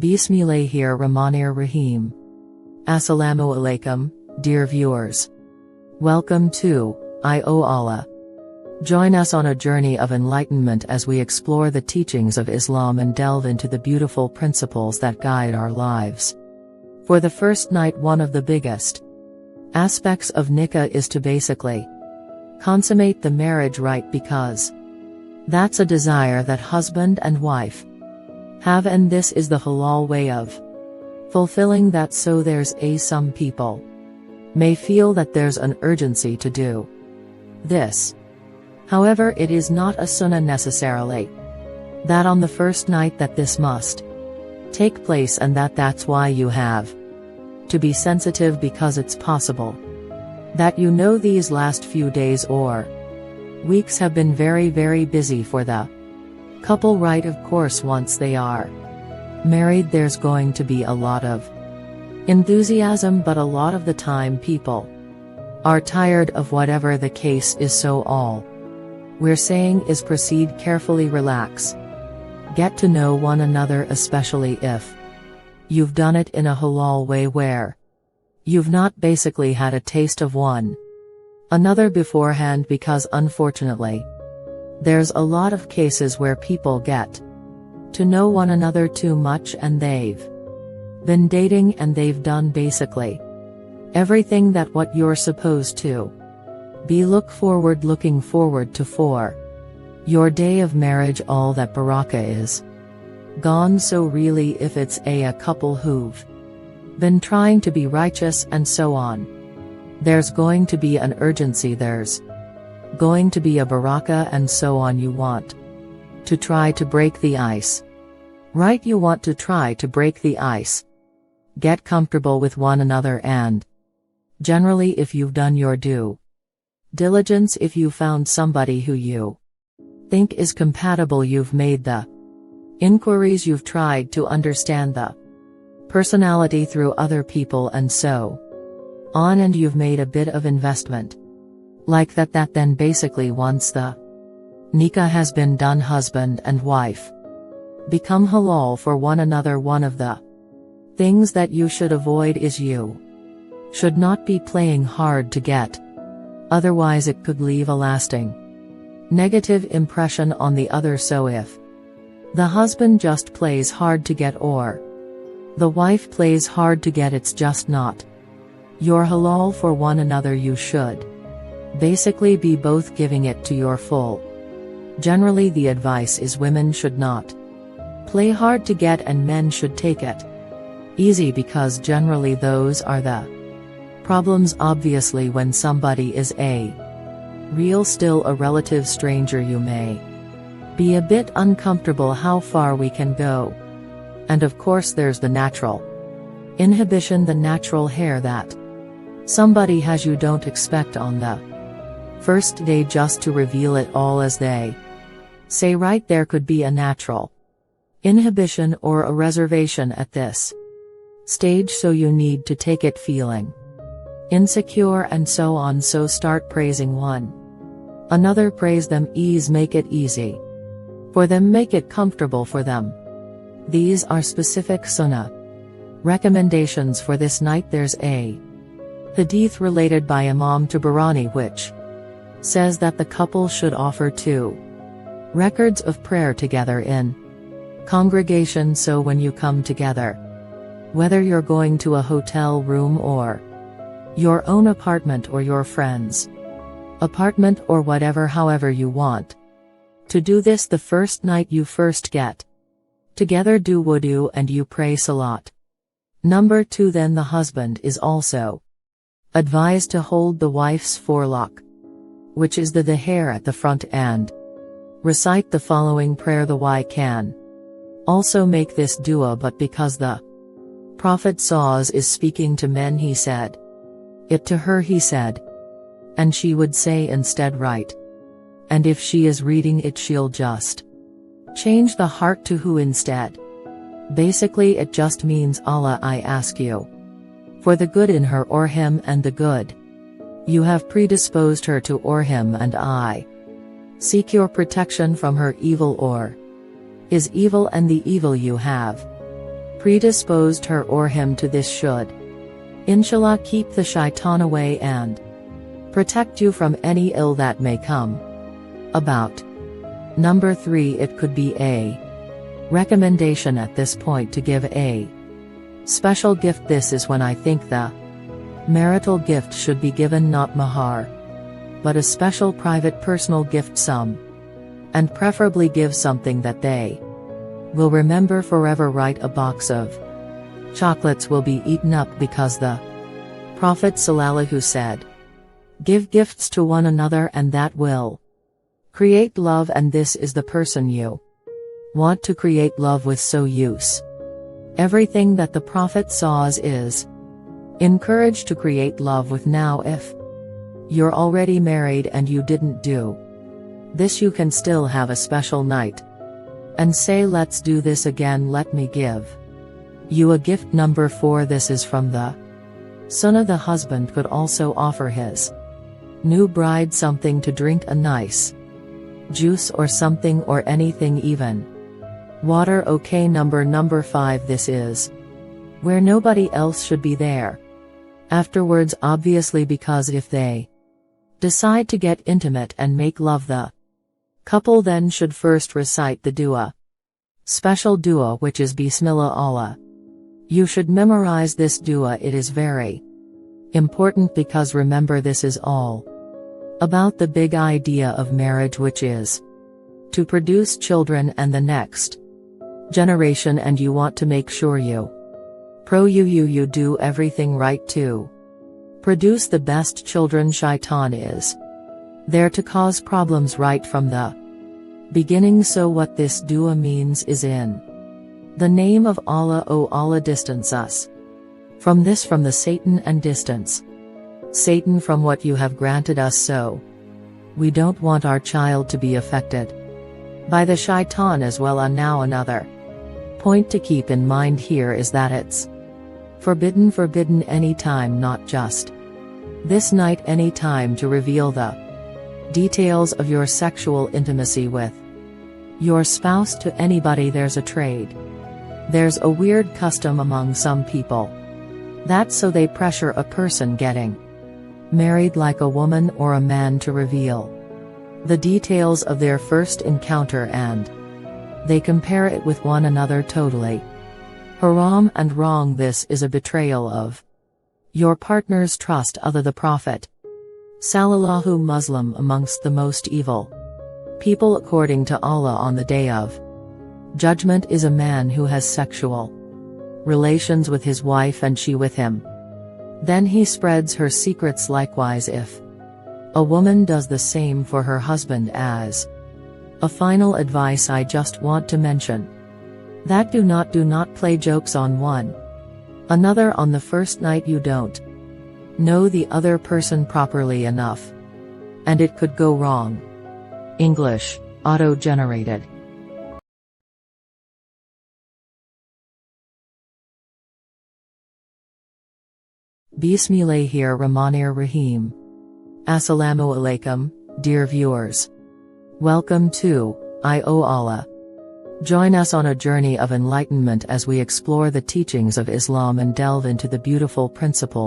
Bismillahir-Rahmanir-Rahim. Assalamu alaikum, dear viewers. Welcome to O Allah. Join us on a journey of enlightenment as we explore the teachings of Islam and delve into the beautiful principles that guide our lives. For the first night, one of the biggest aspects of nikah is to basically consummate the marriage rite, because that's a desire that husband and wife have, and this is the halal way of fulfilling that. So there's some people may feel that there's an urgency to do this. However, it is not a sunnah necessarily that on the first night that this must take place, and that's why you have to be sensitive, because it's possible that these last few days or weeks have been very, very busy for the couple, right? Of course, once they are married, there's going to be a lot of enthusiasm, but a lot of the time people are tired of whatever the case is. So all we're saying is proceed carefully, relax, get to know one another, especially if you've done it in a halal way where you've not basically had a taste of one another beforehand, because unfortunately there's a lot of cases where people get to know one another too much, and they've been dating and they've done basically everything that what you're supposed to be looking forward to for your day of marriage. All that barakah is gone. So really, if it's a couple who've been trying to be righteous and so on, there's going to be an urgency, there's going to be a barakah and so on. You want to try to break the ice, right? You want to try to break the ice, get comfortable with one another, and generally, if you've done your due diligence, if you found somebody who you think is compatible, you've made the inquiries, you've tried to understand the personality through other people and so on, and you've made a bit of investment like that, then basically once the nikah has been done, husband and wife become halal for one another. One of the things that you should avoid is you should not be playing hard to get, otherwise it could leave a lasting negative impression on the other. So if the husband just plays hard to get, or the wife plays hard to get, it's just not your halal for one another. You should basically be both giving it to your full. Generally, the advice is women should not play hard to get and men should take it easy, because generally those are the problems. Obviously, when somebody is still a relative stranger, you may be a bit uncomfortable how far we can go. And of course there's the natural inhibition, the natural hair that somebody has you don't expect on the first day, just to reveal it all, as they say, right? There could be a natural inhibition or a reservation at this stage, so you need to take it feeling insecure and so on. So start praising one another, praise them, make it easy for them, make it comfortable for them. These are specific sunnah recommendations for this night. There's a hadith related by Imam Tabarani which says that the couple should offer 2 records of prayer together in congregation. So when you come together, whether you're going to a hotel room or your own apartment or your friend's apartment or whatever, however you want to do this, the first night you first get together, do wudu and you pray salat. Number 2, then the husband is also advised to hold the wife's forelock, which is the hair at the front, and recite the following prayer. The wife can also make this dua, but because the Prophet is speaking to men, he said it to her, he said, and she would say instead, right? And if she is reading it, she'll just change the heart to who instead. Basically it just means, Allah, I ask you for the good in her or him, and the good you have predisposed her to or him, and I seek your protection from her evil or his evil, and the evil you have predisposed her or him to this should, inshallah, keep the shaitan away and protect you from any ill that may come about. Number 3, it could be a recommendation at this point to give a special gift. This is when I think the marital gift should be given not mahar, but a special private personal gift sum, and preferably give something that they will remember forever. Right, a box of chocolates will be eaten up because the Prophet ﷺ said, give gifts to one another and that will create love, and this is the person you want to create love with, so use everything that the Prophet saws is encouraged to create love with. Now if you're already married and you didn't do this, you can still have a special night and say, let's do this again, let me give you a gift. Number 4, this is from the Sunnah. The husband could also offer his new bride something to drink, a nice juice or something, or anything, even water. Okay, number 5, this is where nobody else should be there afterwards, obviously, because if they decide to get intimate and make love, the couple then should first recite the dua, special dua, which is Bismillah Allah. You should memorize this dua. It is very important because remember, this is all about the big idea of marriage, which is to produce children and the next generation, and you want to make sure you do everything right to produce the best children. Shaitan is there to cause problems right from the beginning. So what this dua means is, in the name of Allah, O Allah, distance us from this, from the Satan, and distance Satan from what you have granted us, so we don't want our child to be affected by the shaitan as well. And now another point to keep in mind here is that it's forbidden any time, not just this night, any time, to reveal the details of your sexual intimacy with your spouse to anybody. There's a weird custom among some people that so they pressure a person getting married, like a woman or a man, to reveal the details of their first encounter, and they compare it with one another. Totally haram and wrong. This is a betrayal of your partner's trust. The Prophet Sallallahu Muslim, amongst the most evil people according to Allah on the day of judgment is a man who has sexual relations with his wife and she with him. Then he spreads her secrets. Likewise, if a woman does the same for her husband. As a final advice, I just want to mention that do not play jokes on one another on the first night. You don't know the other person properly enough, and it could go wrong. English, auto-generated. Bismillahir-Rahmanir-Rahim. Assalamu alaikum, dear viewers. Welcome to O Allah. Join us on a journey of enlightenment as we explore the teachings of Islam and delve into the beautiful principles